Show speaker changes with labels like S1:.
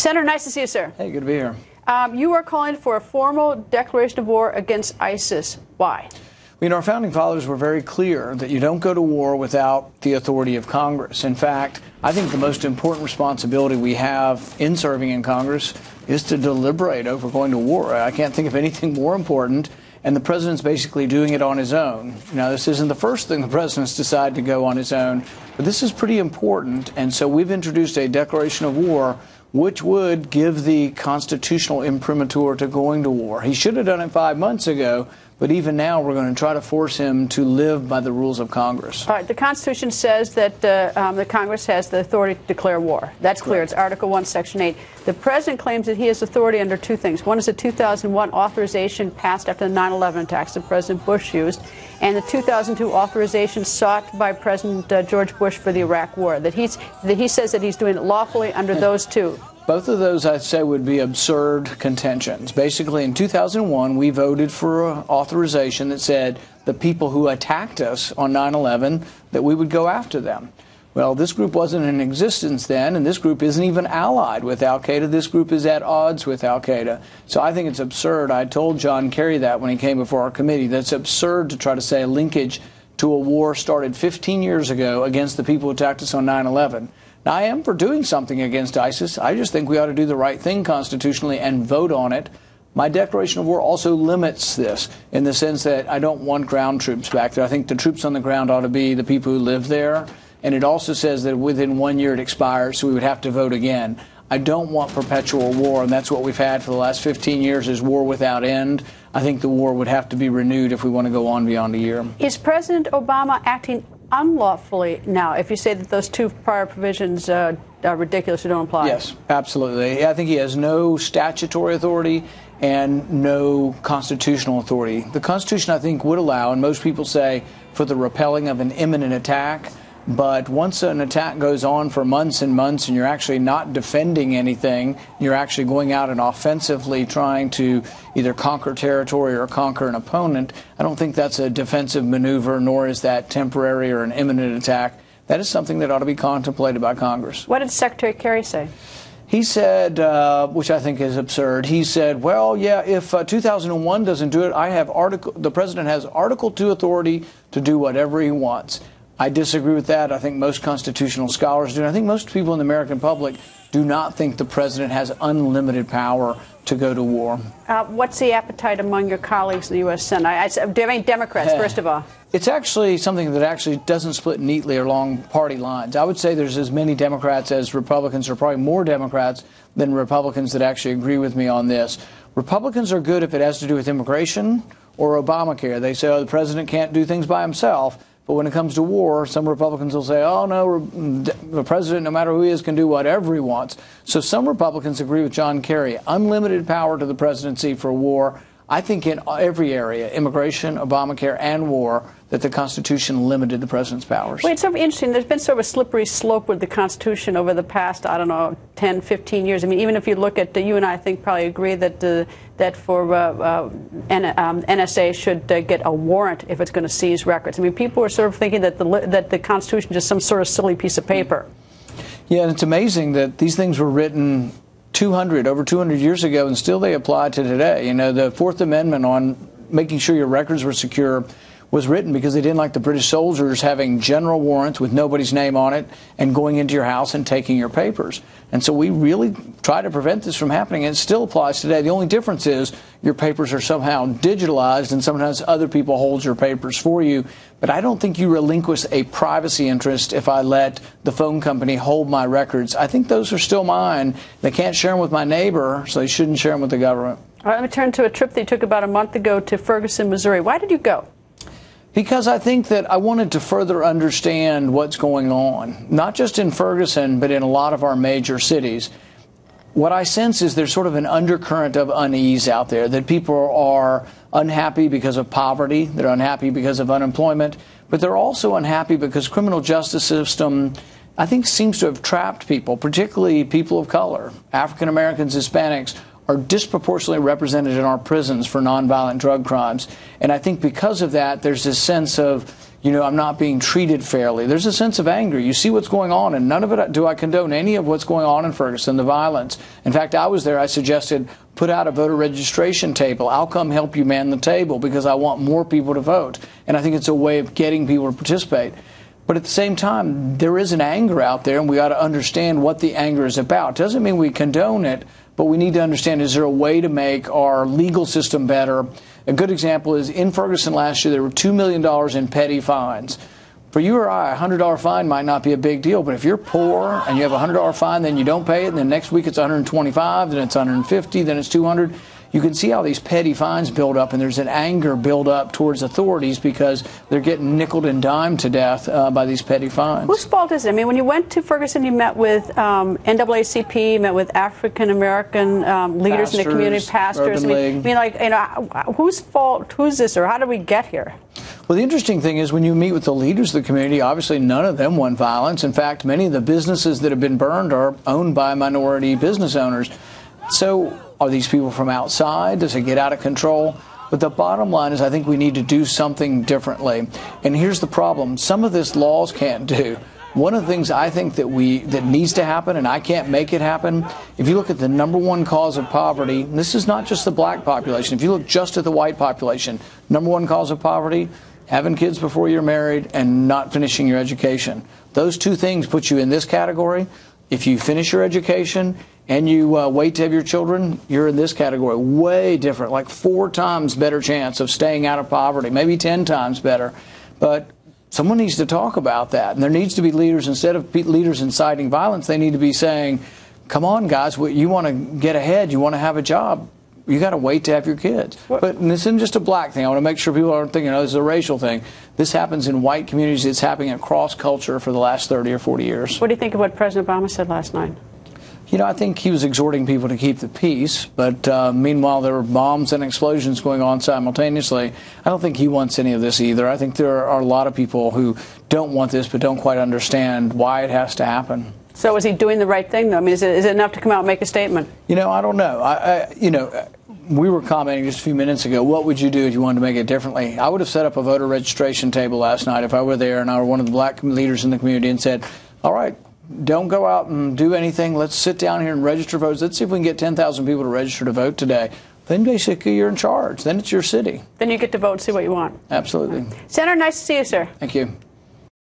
S1: Senator, nice to see you, sir.
S2: Hey, good to be here.
S1: You are calling for a formal declaration of war against ISIS. Why?
S2: You know, our founding fathers were very clear that you don't go to war without the authority of Congress. In fact, I think the most important responsibility we have in serving in Congress is to deliberate over going to war. I can't think of anything more important, and the president's basically doing it on his own. Now, this isn't the first thing the president's decided to go on his own, but this is pretty important, and so we've introduced a declaration of war which would give the constitutional imprimatur to going to war. He should have done it 5 months ago, but even now we're going to try to force him to live by the rules of Congress.
S1: All right, the Constitution says that the Congress has the authority to declare war. That's clear. Correct. It's Article 1, Section 8. The president claims that he has authority under two things. One is the 2001 authorization passed after the 9/11 attacks that President Bush used, and the 2002 authorization sought by President George Bush for the Iraq War. That he says that he's doing it lawfully under those two.
S2: Both of those, I'd say, would be absurd contentions. Basically, in 2001, we voted for an authorization that said the people who attacked us on 9/11, that we would go after them. Well, this group wasn't in existence then, and this group isn't even allied with al-Qaeda. This group is at odds with al-Qaeda. So I think it's absurd. I told John Kerry that when he came before our committee. That's absurd to try to say a linkage to a war started 15 years ago against the people who attacked us on 9/11. Now, I am for doing something against ISIS. I just think we ought to do the right thing constitutionally and vote on it. My declaration of war also limits this in the sense that I don't want ground troops back there. I think the troops on the ground ought to be the people who live there. And it also says that within 1 year it expires, so we would have to vote again. I don't want perpetual war, and that's what we've had for the last 15 years is war without end. I think the war would have to be renewed if we want to go on beyond a year.
S1: Is President Obama acting unlawfully now if you say that those two prior provisions are ridiculous or don't apply?
S2: Yes, absolutely. I think he has no statutory authority and no constitutional authority. The Constitution, I think, would allow, and most people say, for the repelling of an imminent attack. But once an attack goes on for months and months and you're actually not defending anything, you're actually going out and offensively trying to either conquer territory or conquer an opponent, I don't think that's a defensive maneuver, nor is that temporary or an imminent attack. That is something that ought to be contemplated by Congress.
S1: What did Secretary Kerry say?
S2: He said, which I think is absurd, he said, well, yeah, if 2001 doesn't do it, the president has Article 2 authority to do whatever he wants. I disagree with that. I think most constitutional scholars do. And I think most people in the American public do not think the president has unlimited power to go to war.
S1: What's the appetite among your colleagues in the U.S. Senate? Do you have any Democrats, first of all?
S2: It's actually something that actually doesn't split neatly along party lines. I would say there's as many Democrats as Republicans, or probably more Democrats than Republicans that actually agree with me on this. Republicans are good if it has to do with immigration or Obamacare. They say, oh, the president can't do things by himself. But when it comes to war, some Republicans will say, oh, no, the president, no matter who he is, can do whatever he wants. So some Republicans agree with John Kerry. Unlimited power to the presidency for war. I think in every area, immigration, Obamacare, and war, that the Constitution limited the president's powers.
S1: Well, it's sort of interesting. There's been sort of a slippery slope with the Constitution over the past, I don't know, 10, 15 years. I mean, even if you look at, you and I think probably agree that for NSA should get a warrant if it's going to seize records. I mean, people are sort of thinking that the Constitution is just some sort of silly piece of paper.
S2: Yeah, and it's amazing that these things were written over 200 years ago, and still they apply to today. You know, the Fourth Amendment on making sure your records were secure was written because they didn't like the British soldiers having general warrants with nobody's name on it and going into your house and taking your papers. And so we really try to prevent this from happening, and it still applies today. The only difference is your papers are somehow digitalized, and sometimes other people hold your papers for you. But I don't think you relinquish a privacy interest if I let the phone company hold my records. I think those are still mine. They can't share them with my neighbor, so they shouldn't share them with the government.
S1: All right, let me turn to a trip that you took about a month ago to Ferguson, Missouri. Why did you go?
S2: Because I think that I wanted to further understand what's going on, not just in Ferguson, but in a lot of our major cities. What I sense is there's sort of an undercurrent of unease out there, that people are unhappy because of poverty, they're unhappy because of unemployment, but they're also unhappy because the criminal justice system, I think, seems to have trapped people, particularly people of color. African Americans, Hispanics are disproportionately represented in our prisons for nonviolent drug crimes. And I think because of that, there's this sense of, I'm not being treated fairly. There's a sense of anger. You see what's going on, and none of it do I condone any of what's going on in Ferguson, the violence. In fact, I was there. I suggested put out a voter registration table. I'll come help you man the table because I want more people to vote. And I think it's a way of getting people to participate. But at the same time, there is an anger out there, and we ought to understand what the anger is about. Doesn't mean we condone it, but we need to understand, is there a way to make our legal system better? A good example is in Ferguson last year, there were $2 million in petty fines. For you or I, a $100 fine might not be a big deal, but if you're poor and you have a $100 fine, then you don't pay it, and then next week it's $125, then it's $150, then it's $200. You can see how these petty fines build up, and there's an anger build up towards authorities because they're getting nickeled and dimed to death by these petty fines.
S1: Whose fault is it? I mean, when you went to Ferguson, you met with NAACP, met with African American leaders in the community, pastors. Whose fault? Who's this, or how did we get here?
S2: Well, the interesting thing is when you meet with the leaders of the community, obviously none of them want violence. In fact, many of the businesses that have been burned are owned by minority business owners. So are these people from outside? Does it get out of control? But the bottom line is I think we need to do something differently. And here's the problem. Some of this laws can't do. One of the things I think that needs to happen, and I can't make it happen, if you look at the #1 cause of poverty, and this is not just the black population, if you look just at the white population, #1 cause of poverty, having kids before you're married and not finishing your education. Those two things put you in this category. If you finish your education and you wait to have your children, you're in this category. Way different, like 4 times better chance of staying out of poverty, maybe 10 times better. But someone needs to talk about that. And there needs to be leaders, instead of leaders inciting violence, they need to be saying, come on, guys, you want to get ahead, you want to have a job. You got to wait to have your kids. But this isn't just a black thing. I want to make sure people aren't thinking, oh, this is a racial thing. This happens in white communities. It's happening across culture for the last 30 or 40 years.
S1: What do you think of what President Obama said last night?
S2: I think he was exhorting people to keep the peace, but meanwhile there were bombs and explosions going on simultaneously. I don't think he wants any of this either. I think there are a lot of people who don't want this but don't quite understand why it has to happen.
S1: So is he doing the right thing, though? I mean, is it enough to come out and make a statement?
S2: I don't know. We were commenting just a few minutes ago, what would you do if you wanted to make it differently? I would have set up a voter registration table last night if I were there and I were one of the black leaders in the community and said, all right, don't go out and do anything. Let's sit down here and register votes. Let's see if we can get 10,000 people to register to vote today. Then basically you're in charge. Then it's your city.
S1: Then you get to vote and see what you want.
S2: Absolutely.
S1: Senator, nice to see you, sir.
S2: Thank you.